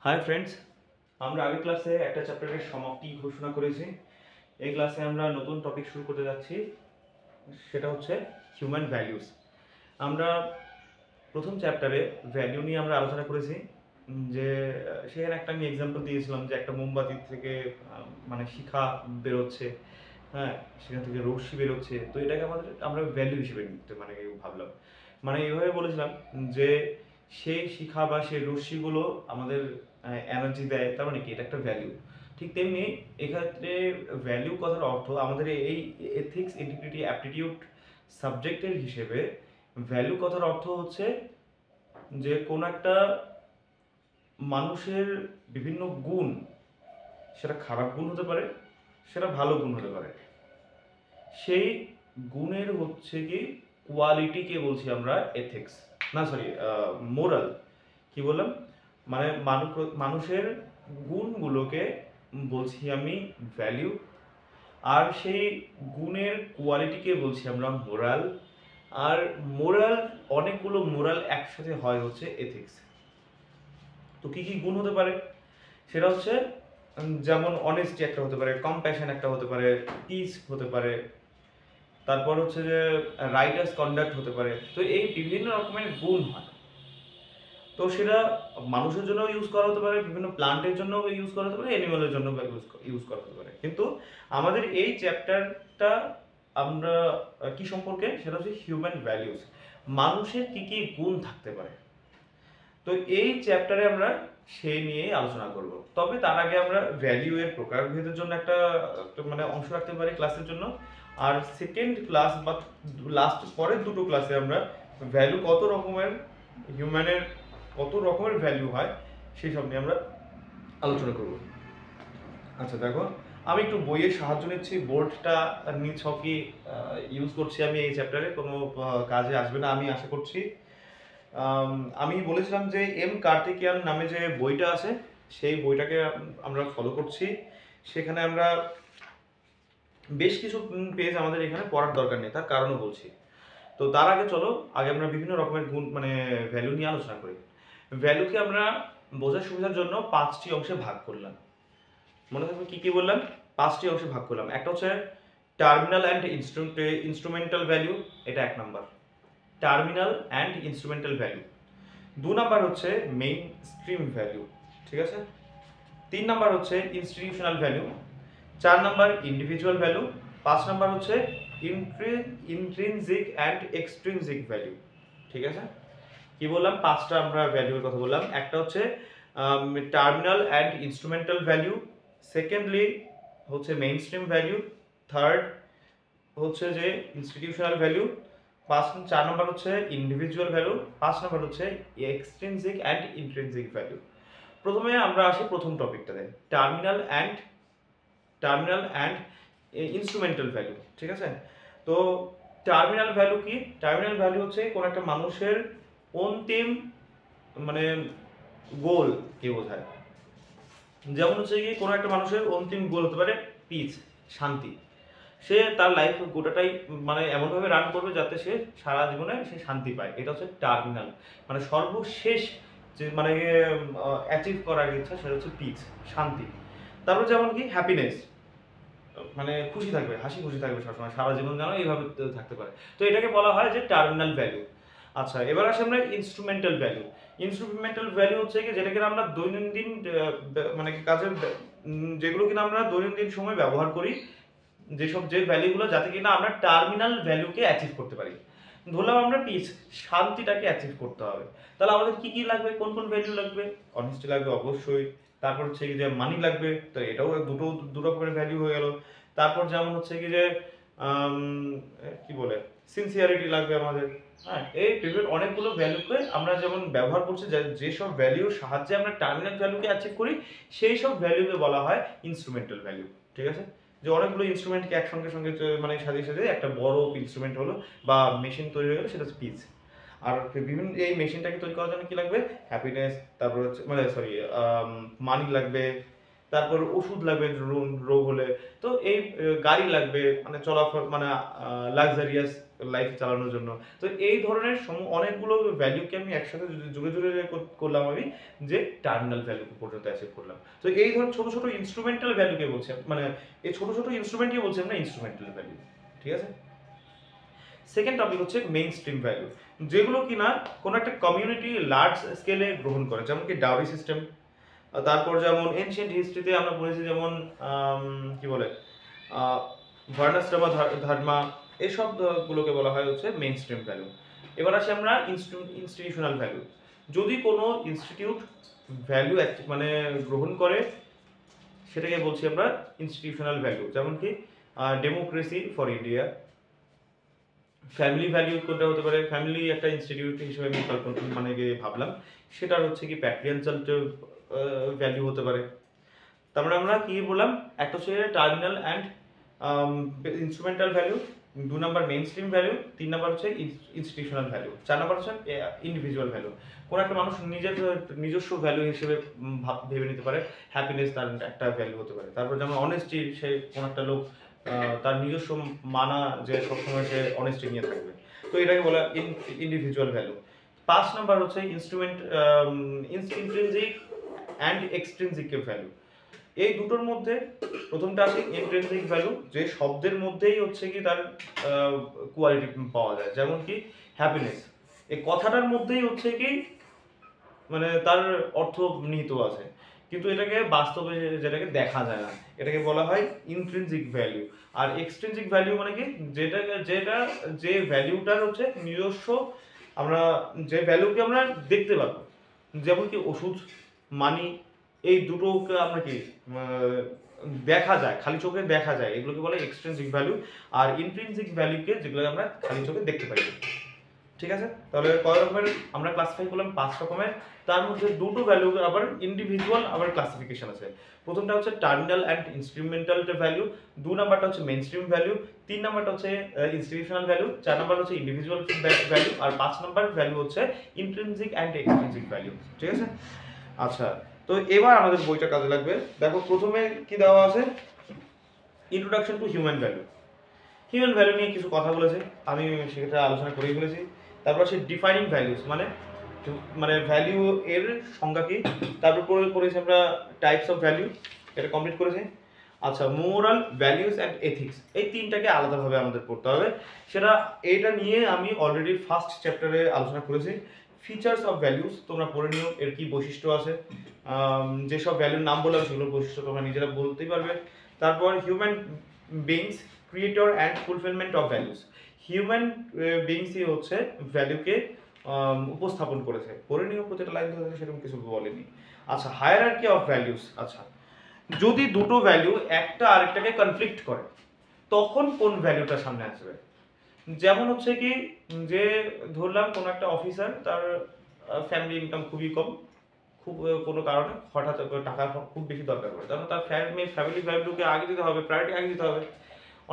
Hi friends, আমরা আগের ক্লাসে একটা চ্যাপ্টারের সমাপ্তি ঘোষণা করেছি। এই ক্লাসে আমরা নতুন টপিক শুরু করতে যাচ্ছি, সেটা হচ্ছে হিউম্যান ভ্যালিউস। আমরা প্রথম চ্যাপ্টারে ভ্যালিউ নিয়ে আমরা আলোচনা করেছি যে সেখানে একটা আমি এক্সাম্পল দিয়েছিলাম যে একটা মোমবাতি থেকে মানে শিখা বেরোচ্ছে, হ্যাঁ, সেখান থেকে রশ্মি বেরোচ্ছে, তো এটাকে আমরা ভ্যালু হিসেবে নিতে ভাবলাম, মানে এইভাবে বলেছিলাম যে সেই শিখা বা সেই রশ্মিগুলো আমাদের এনার্জি দেয়, তার মানে কি এটা একটা ভ্যালু। ঠিক তেমনি এক্ষেত্রে ভ্যালু কথার অর্থ আমাদের এই এথিক্স, ইন্টিগ্রিটি, অ্যাপটিটিউড সাবজেক্টের হিসেবে ভ্যালু কথার অর্থ হচ্ছে যে কোনো একটা মানুষের বিভিন্ন গুণ, সেটা খারাপ গুণ হতে পারে, সেটা ভালো গুণ হতে পারে, সেই গুণের হচ্ছে কি কোয়ালিটিকে বলছি আমরা এথিক্স, না সরি মোরাল। কি বললাম, মানে মানুষের গুণগুলোকে বলছি আমি ভ্যালু, আর সেই গুণের কোয়ালিটিকে বলছি আমরা মোরাল। আর মোরাল, অনেকগুলো মোরাল একসাথে হয় হচ্ছে এথিক্স। তো কি কি গুণ হতে পারে সেটা হচ্ছে যেমন অনেস্টি একটা হতে পারে, কম্প্যাশন একটা হতে পারে, পিস হতে পারে, তারপর হচ্ছে যে রাইটার্স কন্ডাক্ট হতে পারে। তো এই বিভিন্ন রকমের গুণ হয়। তো সেটা মানুষের জন্য ইউজ করা হতে পারে, বিভিন্ন প্লান্টের জন্য ইউজ করা হতে পারে, অ্যানিমালের জন্য ইউজ করা হতে পারে। কিন্তু আমাদের এই চ্যাপ্টারটা আমরা কি সম্পর্কে, সেটা হচ্ছে হিউম্যান ভ্যালিউস, মানুষের কি কি গুণ থাকতে পারে। তো এই চ্যাপ্টারে আমরা সেই নিয়েই আলোচনা করব। তবে তার আগে আমরা ভ্যালু এর প্রকারভেদের জন্য একটা মানে অংশ রাখতে পারি ক্লাসের জন্য। আর সেকেন্ড ক্লাস বা লাস্ট পরের দুটো ক্লাসে আমরা ভ্যালু কত রকমের, হিউম্যানের কত রকমের ভ্যালু হয়, সেই সব নিয়ে আমরা আলোচনা করব। আচ্ছা দেখো, আমি একটু বইয়ের সাহায্য নিচ্ছি, বোর্ডটা ছকি ইউজ করছি আমি এই চ্যাপ্টারে, কোনো কাজে আসবে না আমি আশা করছি। আমি বলেছিলাম যে এম কার্তিকিয়ান নামে যে বইটা আছে, সেই বইটাকে আমরা ফলো করছি। সেখানে আমরা বেশ কিছু পেজ আমাদের এখানে পড়ার দরকার নেই, তার কারণও বলছি। তো তার আগে চলো আগে আমরা বিভিন্ন রকমের গুণ মানে ভ্যালু নিয়ে আলোচনা করি। ভ্যালুকে আমরা বোঝার সুবিধার জন্য 5টি অংশে ভাগ করলাম। মনে থাকবে কি কি বললাম? 5টি অংশে ভাগ করলাম। একটা হচ্ছে টার্মিনাল অ্যান্ড ইনস্ট্রুমেন্টাল ভ্যালু, এটা 1 number. Terminal and instrumental value. 2 number হচ্ছে মেইন স্ট্রিম ভ্যালু, ঠিক আছে। 3 নাম্বার হচ্ছে institutional value. 4 number individual value. 5 number হচ্ছে ইন্ট্রিনজিক অ্যান্ড এক্সট্রিনজিক ভ্যালু, ঠিক আছে। কি বললাম? 5টা আমরা ভ্যালুর কথা বললাম। একটা হচ্ছে terminal and instrumental value, secondly হচ্ছে মেইন স্ট্রিম ভ্যালু, থার্ড হচ্ছে যে ইনস্টিটিউশনাল ভ্যালু, 4 নম্বর হচ্ছে ইন্ডিভিজুয়াল ভ্যালু, 5 নম্বর হচ্ছে এক্সট্রিনজিক অ্যান্ড ইন্ট্রিনজিক ভ্যালু। প্রথমে আমরা আসি প্রথম টপিকটাতে, টার্মিনাল অ্যান্ড ইনস্ট্রুমেন্টাল ভ্যালু, ঠিক আছে। তো টার্মিনাল ভ্যালু কি? টার্মিনাল ভ্যালু হচ্ছে কোন একটা মানুষের অন্তিম মানে গোল কে বোঝায়। যেমন হচ্ছে কি কোনো একটা মানুষের অন্তিম গোল হতে পারে পিস, শান্তি। সে তার লাইফ গোটাটাই মানে এমনভাবে রান করবে যাতে সে সারা জীবনে সে শান্তি পায়, এটা হচ্ছে টার্মিনাল, মানে সর্বশেষ যে মানে অ্যাচিভ করার ইচ্ছা, সেটা হচ্ছে পিস, শান্তি। তারপর যেমন কি হ্যাপিনেস, মানে খুশি থাকবে, হাসি খুশি থাকবে সবসময়, সারা জীবন যেন এইভাবে থাকতে পারে। তো এটাকে বলা হয় যে টার্মিনাল ভ্যালু। আচ্ছা, এবার আসি আমরা ইনস্ট্রুমেন্টাল ভ্যালু। ইনস্ট্রুমেন্টাল ভ্যালু হচ্ছে কি যেটা কিনা আমরা দৈনন্দিন মানে কাজে যেগুলো কিনা আমরা দৈনন্দিন সময় ব্যবহার করি, যেসব যে ভ্যালুগুলো যাতে কিনা আমরা টার্মিনাল ভ্যালুকে অ্যাচিভ করতে পারি। ধরলাম আমরা পিস, শান্তিটাকে অ্যাচিভ করতে হবে, তাহলে আমাদের কি কি লাগবে, কোন কোন ভ্যালু লাগবে? অনেস্টি লাগবে অবশ্যই, তারপর হচ্ছে কি যে মানি লাগবে, তো এটাও দু রকমের ভ্যালু হয়ে গেল। তারপর যেমন হচ্ছে কি যে কি বলে সিনসিয়ারিটি লাগবে আমাদের। হ্যাঁ, এই বিভিন্ন অনেকগুলো ভ্যালুকে আমরা যেমন ব্যবহার করছি, যেসব ভ্যালুর সাহায্যে আমরা টার্মিনাল ভ্যালুকে অ্যাচিভ করি, সেই সব ভ্যালুকে বলা হয় ইনস্ট্রুমেন্টাল ভ্যালু, ঠিক আছে। যে অনেকগুলো ইনস্ট্রুমেন্টকে একসঙ্গে সঙ্গে মানে সাজিয়ে সাজিয়ে একটা বড় ইনস্ট্রুমেন্ট হলো বা মেশিন তৈরি হয়ে গেলো, সেটা হচ্ছে পিস। আর বিভিন্ন এই মেশিনটাকে তৈরি করার জন্য কি লাগবে? হ্যাপিনেস, তারপর হচ্ছে মানে সরি মানি লাগবে, তারপর ওষুধ লাগবে রোগ হলে, তো এই গাড়ি লাগবে মানে চলাফল মানে লাক্সারিয়াস লাইফ চালানোর জন্য। তো এই ধরনের অনেকগুলো ভ্যালুকে আমি একসাথে জুড়ে জুড়ে করলাম আমি, যে টার্মিনাল ভ্যালু পর্যন্ত অ্যাচিভ করলাম। তো এই ধরনের ছোট ছোট ইনস্ট্রুমেন্টাল ভ্যালুকে বলছি, মানে এই ছোট ছোট ইনস্ট্রুমেন্টকে বলছি আমরা ইনস্ট্রুমেন্টাল ভ্যালু। ঠিক আছে, সেকেন্ড টপিক হচ্ছে মেইন স্ট্রিম ভ্যালু, যেগুলো কিনা কোনো একটা কমিউনিটি লার্জ স্কেলে গ্রহণ করে, যেমন কি ডাউরি সিস্টেম। তারপর যেমন এনশিয়েন্ট হিস্ট্রিতে আমরা পড়েছি, যেমন কি বলে ভার্নাস্ট্রামা ধর্মা, এসব গুলোকে বলা হয় হচ্ছে মেইন স্ট্রিম ভ্যালু। এবার আসি আমরা ইনস্টিটিউশনাল ভ্যালু। যদি কোনো ইনস্টিটিউট ভ্যালু মানে গ্রহণ করে, সেটাকে বলছি আমরা ইনস্টিটিউশনাল ভ্যালু। যেমন কি democracy for India. Family value কোনটা হতে পারে, ফ্যামিলি একটা ইনস্টিটিউট হিসেবে আমি মানে ভাবলাম, সেটার হচ্ছে কি প্যাট্রিয়ার্চাল ভ্যালু হতে পারে। তারপরে আমরা কি বললাম, একটা হচ্ছে terminal and instrumental value, 2 number main stream value, 3 number হচ্ছে ইনস্টিটিউশনাল ভ্যালু, 4 নাম্বার হচ্ছে ইন্ডিভিজুয়াল ভ্যালু। কোন একটা মানুষ নিজস্ব ভ্যালু হিসেবে ভেবে নিতে পারে, হ্যাপিনেস তার একটা ভ্যালু হতে পারে। তারপর যেমন অনেস্টি, সে কোন একটা লোক তার নিজস্ব মানা যে সবসময় সে অনেস্টি নিয়ে থাকবে, তো এটাকে বলা ইন্ডিভিজুয়াল ভ্যালু। 5 নাম্বার হচ্ছে ইন্ট্রিনজিক অ্যান্ড এক্সট্রিনজিক ভ্যালু। এই দুটোর মধ্যে প্রথমটা আছে ইন্ট্রিনজিক ভ্যালু, যে শব্দের মধ্যেই হচ্ছে কি তার কোয়ালিটি পাওয়া যায়। যেমন কি হ্যাপিনেস, এই কথাটার মধ্যেই হচ্ছে কি মানে তার অর্থ নিহিত আছে, কিন্তু এটাকে বাস্তবে যেটাকে দেখা যায় না, এটাকে বলা হয় ইন্ট্রিনজিক ভ্যালু। আর এক্সট্রিনজিক ভ্যালু মানে কি, যে ভ্যালুটার হচ্ছে নিজস্ব, আমরা যে ভ্যালুকে আমরা দেখতে পাবো, যেমন কি ওষুধ, মানি, এই দুটোকে আমরা কি দেখা যায়, খালি চোখে দেখা যায়, এগুলোকে বলে এক্সট্রিনজিক ভ্যালু। আর ইন্ট্রিনজিক ভ্যালুকে যেগুলো আমরা খালি চোখে দেখতে পাই। ঠিক আছে, তাহলে কয় রকমের আমরা ক্লাসিফাই করলাম, 5 রকমের। তার মধ্যে দুটো ভ্যালু আবার ইন্ডিভিজুয়াল আবার ক্লাসিফিকেশন আছে। প্রথমটা হচ্ছে টার্মিনাল অ্যান্ড ইনস্ট্রুমেন্টাল ভ্যালু, 2 নাম্বারটা হচ্ছে মেইন স্ট্রিম ভ্যালু, 3 নাম্বারটা হচ্ছে ইনস্টিটিউশনাল ভ্যালু, 4 নাম্বার হচ্ছে ইন্ডিভিজুয়াল ভ্যালু, আর 5 নাম্বার ভ্যালু হচ্ছে ইন্ট্রিনজিক অ্যান্ড এক্সট্রিনজিক ভ্যালু। ঠিক আছে, আচ্ছা, তো এবার আমাদের বইটা কাজে লাগবে। দেখো প্রথমে কি দেওয়া আছে, introduction to human value. Human value নিয়ে কিছু কথা বলেছে, আমি সেটা আলোচনা করেই ফেলেছি। তারপর হচ্ছে ডিফাইনিং ভ্যালুস, মানে ভ্যালু এর সংজ্ঞা কি। তারপর পড়েছি আমরা টাইপস অফ ভ্যালু, এটা কমপ্লিট করেছি। আচ্ছা, মোরাল, ভ্যালুস অ্যান্ড এথিক্স, এই তিনটাকে আলাদাভাবে আমাদের পড়তে হবে। সেটা এটা নিয়ে আমি অলরেডি ফার্স্ট চ্যাপ্টারে আলোচনা করেছি। ফিচার্স অফ ভ্যালুস তোমরা পড়ে নিও, এর কি বৈশিষ্ট্য আছে, যেসব ভ্যালুর নাম বললাম সেগুলোর বৈশিষ্ট্য তোমরা নিজেরা বলতেই পারবে। তারপর human beings, creator and fulfilment of values. Human বিংসই হচ্ছে ভ্যালুকে উপস্থাপন করেছে, পড়ে নিও প্রতিটা লাইন ধরে, সেরকম কিছু বলেনি। আচ্ছা, হায়ারার্কি অফ ভ্যালুস। আচ্ছা, যদি দুটো ভ্যালু একটা আরেকটাকে কনফ্লিক্ট করে, তখন কোন ভ্যালুটা সামনে আসবে। যেমন হচ্ছে কি, যে ধরলাম কোনো একটা অফিসার, তার ফ্যামিলি ইনকাম খুবই কম, খুব কোনো কারণে হঠাৎ টাকা খুব বেশি দরকার পড়ে, কারণ তার ফ্যামিলি ভ্যালুকে আগে দিতে হবে, প্রায়োরিটি আগে দিতে হবে।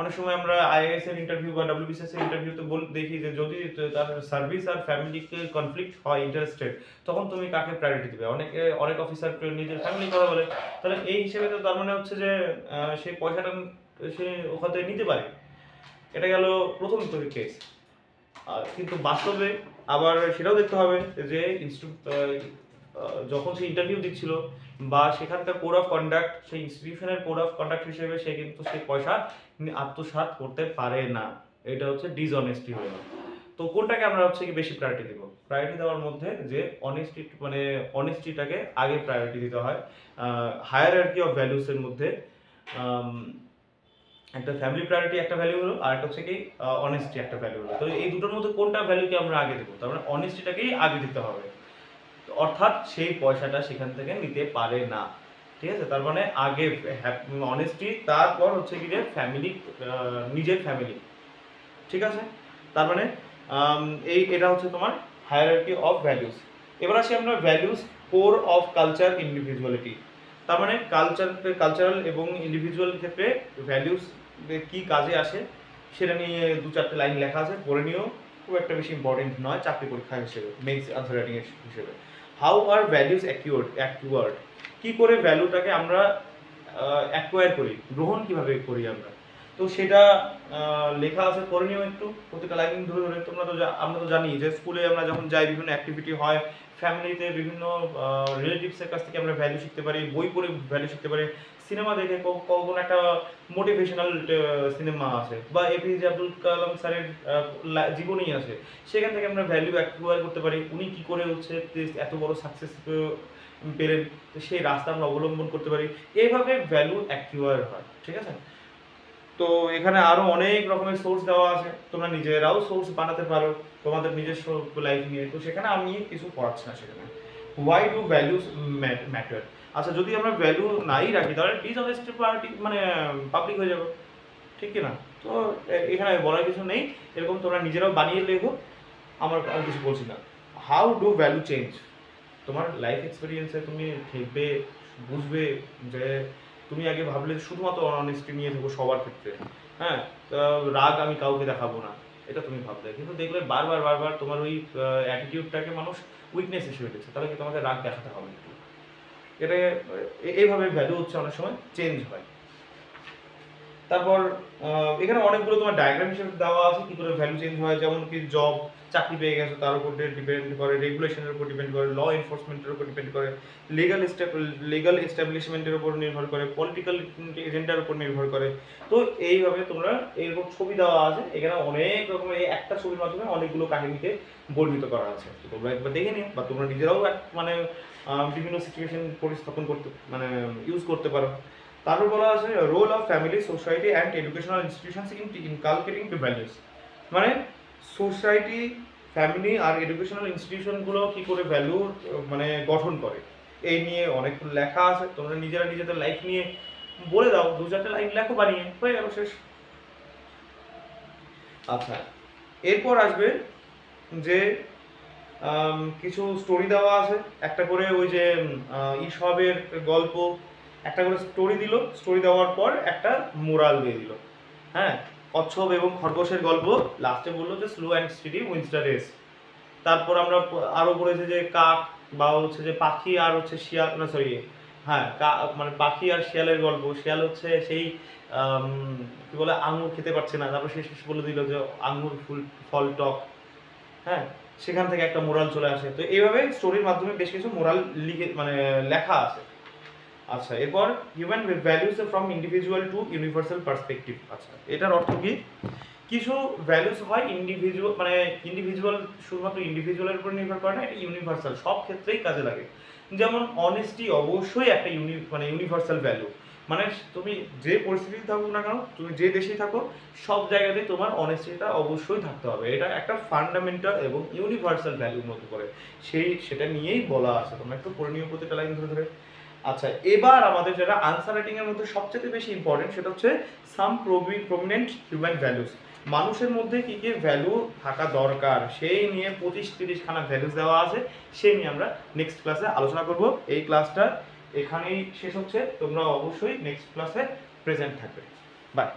অনেক সময় আমরা আইএএস এর ইন্টারভিউ বা ডব্লিউবিসিএস এর ইন্টারভিউতে দেখি যে যদি তার সার্ভিস আর ফ্যামিলিকে কনফ্লিক্ট হয়, ইন্টারেস্টেড, তখন তুমি কাকে প্রায়োরিটি দিবে। অনেক অফিসার নিজের ফ্যামিলির কথা বলে, তাহলে এই হিসেবে তো তার মানে হচ্ছে যে সেই পয়সাটা সে ওখান থেকে নিতে পারে। এটা গেল প্রথম কেস। কিন্তু বাস্তবে আবার সেটাও দেখতে হবে যে যখন সে ইন্টারভিউ দিচ্ছিল বা সেখানকার কোড অফ কন্ডাক্ট, সেই ইনস্টিটিউশনের কোড অফ কন্ডাক্ট হিসেবে সে কিন্তু সেই পয়সা আত্মসাৎ করতে পারে না, এটা হচ্ছে ডিসঅনেস্টি হলো। তো কোনটাকে আমরা হচ্ছে কি বেশি প্রায়োরিটি দেবো, প্রায়োরিটি দেওয়ার মধ্যে যে অনেস্টি, মানে অনেস্টিটাকে আগে প্রায়োরিটি দিতে হয়। হায়ারার্কি অফ ভ্যালুসের মধ্যে একটা ফ্যামিলি প্রায়োরিটি একটা ভ্যালু হলো, আর একটা হচ্ছে কি অনেস্টি একটা ভ্যালু হলো। তো এই দুটোর মধ্যে কোনটা ভ্যালুকে আমরা আগে দেবো, তার মানে অনেস্টিটাকেই আগে দিতে হবে, অর্থাৎ সেই পয়সাটা সেখান থেকে নিতে পারে না। ঠিক আছে, তার মানে আগে অনেস্টি, তারপর হচ্ছে কি যে ফ্যামিলি, নিজের ফ্যামিলি। ঠিক আছে, তার মানে এটা হচ্ছে তোমার হায়ারার্কি অফ ভ্যালুস। এবার আসি আমরা values core of culture individuality. তার মানে কালচারাল এবং ইন্ডিভিজুয়াল ক্ষেত্রে ভ্যালুস কি কাজে আসে সেটা নিয়ে 2-4টে লাইন লেখা আছে, পড়ে নিও, খুব একটা বেশি ইম্পর্টেন্ট নয় চাকরি পরীক্ষা হিসেবে, মেইনস আনসার রাইটিং হিসেবে। হাউ আর ভ্যালুস অ্যাকিউয়ার্ড, কি করে ভ্যালুটাকে আমরা অ্যাকোয়ার করি, গ্রহণ কিভাবে করি আমরা, তো সেটা লেখা আছে, করে নিও একটু প্রত্যেকটা লাইন ধরে ধরে। আমরা তো জানি যে স্কুলে আমরা যখন যাই বিভিন্ন অ্যাক্টিভিটি হয়, ফ্যামিলিতে বিভিন্ন রিলেটিভসের কাছ থেকে আমরা ভ্যালু শিখতে পারি, বই পড়ে ভ্যালু শিখতে পারি, সিনেমা দেখে কোনো একটা মোটিভেশনাল সিনেমা আছে, বা এপিজে আব্দুল কালাম স্যারের জীবনী আছে, সেখান থেকে আমরা ভ্যালু অ্যাকোয়ার করতে পারি। উনি কি করে হচ্ছে এত বড় সাকসেস পেলেন, তো সেই রাস্তা আমরা অবলম্বন করতে পারি। এইভাবে ভ্যালু অ্যাকোয়ার হয়, ঠিক আছে। তো এখানে আরো অনেক রকমের সোর্স দেওয়া আছে, তোমরা নিজেরাও সোর্স বানাতে পারো তোমাদের নিজস্ব লাইফ নিয়ে। তো সেখানে আমি কিছু পড়াচ্ছি না সেখানে। Why do values matter. আচ্ছা, যদি আমরা ভ্যালু নাই রাখি তাহলে ডিসঅনেস্টি পার্টি মানে পাবলিক হয়ে যাবে, ঠিক কি না? তো এখানে বলার কিছু নেই, এরকম তোমরা নিজেরাও বানিয়ে লেখো, আমি কিছু বলছি না। How do value change. তোমার লাইফ এক্সপিরিয়েন্সে তুমি দেখবে, বুঝবে যে তুমি আগে ভাবলে শুধুমাত্র অনেস্টি নিয়ে থাকবো সবার ক্ষেত্রে, হ্যাঁ, রাগ আমি কাউকে দেখাবো না, এটা তুমি ভাবলে, কিন্তু দেখলে বারবার বারবার তোমার ওই অ্যাটিটিউডটাকে মানুষ উইকনেস হিসেবে দেখছে, তাহলে কি তোমাকে রাগ দেখাতে হবে একটু। এটা এইভাবে ভ্যালু হচ্ছে অনেক সময় চেঞ্জ হয়। তারপর এখানে অনেকগুলো তোমার ডায়াগ্রাম হিসেবে দেওয়া আছে কি করে ভ্যালু চেঞ্জ হয়, যেমন কি জব, চাকরি পেয়ে গেছো তার উপর ডিপেন্ড করে, রেগুলেশনের উপর ডিপেন্ড করে, ল এনফোর্সমেন্টের উপর ডিপেন্ড করে, লিগাল এস্টাবলিশমেন্টের উপর নির্ভর করে, পলিটিক্যাল এজেন্ডার উপর নির্ভর করে। তো এইভাবে তোমরা এরকম ছবি দেওয়া আছে, এখানে অনেক রকমের, এই একটা ছবির মাধ্যমে অনেকগুলো কাহিনীকে বর্ণিত করা আছে। তো তোমরা একবার দেখে নিও, বা তোমরা নিজেরাও মানে বিভিন্ন সিচুয়েশন পরিস্থাপন করতে মানে ইউজ করতে পারো। তারপর বলা আছে role of family, society and educational institutions in inculcating to values. মানে সোসাইটি, ফ্যামিলি আর এডুকেশনাল ইনস্টিটিউশনগুলো কি করে ভ্যালু মানে গঠন করে, এই নিয়ে অনেক লেখা আছে। তোমরা নিজেরা নিজেদের লাইফ নিয়ে বলে দাও, 2-4টা লাইন লেখো, বানিয়ে হয়ে গেল, শেষ। আচ্ছা, এরপর আসবে যে কিছু স্টোরি দেওয়া আছে, একটা করে ওই যে ঈশবের গল্প, একটা করে স্টোরি দিল, স্টোরি দেওয়ার পর একটা মোরাল দিয়ে দিল, হ্যাঁ। কচ্ছপ এবং খরগোশের গল্প, লাস্টে বললো যে slow and steady wins the race. তারপর আমরা আরও পড়েছি যে কাক, বা হচ্ছে যে পাখি আর হচ্ছে শিয়াল, না সরি, হ্যাঁ, মানে পাখি আর শিয়ালের গল্প। শিয়াল হচ্ছে সেই কি বলে আঙুর খেতে পারছে না, তারপর সে শেষ বলে দিল যে আঙুর ফল টক, হ্যাঁ, সেখান থেকে একটা মোরাল চলে আসে। তো এইভাবে স্টোরির মাধ্যমে বেশ কিছু মোরাল লিখে মানে লেখা আছে। আচ্ছা, এরপর human values from individual two universal perspective. আচ্ছা, এটার অর্থ কি? কিছু ভ্যালুস হয় ইন্ডিভিজুয়াল, মানে ইন্ডিভিজুয়াল, শুধুমাত্র ইন্ডিভিজুয়ালের উপর নির্ভর করে না, এটা ইউনিভার্সাল, সব ক্ষেত্রেই কাজে লাগে। যেমন অনেস্টি অবশ্যই একটা ইউনিভার্সাল ভ্যালু, মানে তুমি যে পরিস্থিতিতে থাকো না কেন, তুমি যে দেশেই থাকো, সব জায়গাতেই তোমার অনেস্টিটা অবশ্যই থাকতে হবে। এটা একটা ফান্ডামেন্টাল এবং ইউনিভার্সাল ভ্যালুর মধ্যে পড়ে, সেটা নিয়েই বলা আছে। তোমরা একটু পড়ে নিও প্রতিটা লাইন ধরে ধরে। আচ্ছা, এবার আমাদের যেটা আনসার রাইটিং এর মধ্যে সবচেয়ে বেশি ইম্পর্টেন্ট, সেটা হচ্ছে সাম প্রমিনেন্ট হিউম্যান ভ্যালুস। মানুষের মধ্যে কি কি ভ্যালু থাকা দরকার, সেই নিয়ে 25-30 খানা ভ্যালুস দেওয়া আছে, সেই নিয়ে আমরা নেক্সট ক্লাসে আলোচনা করব। এই ক্লাসটা এখানেই শেষ হচ্ছে, তোমরা অবশ্যই নেক্সট ক্লাসে প্রেজেন্ট থাকবে। বাই।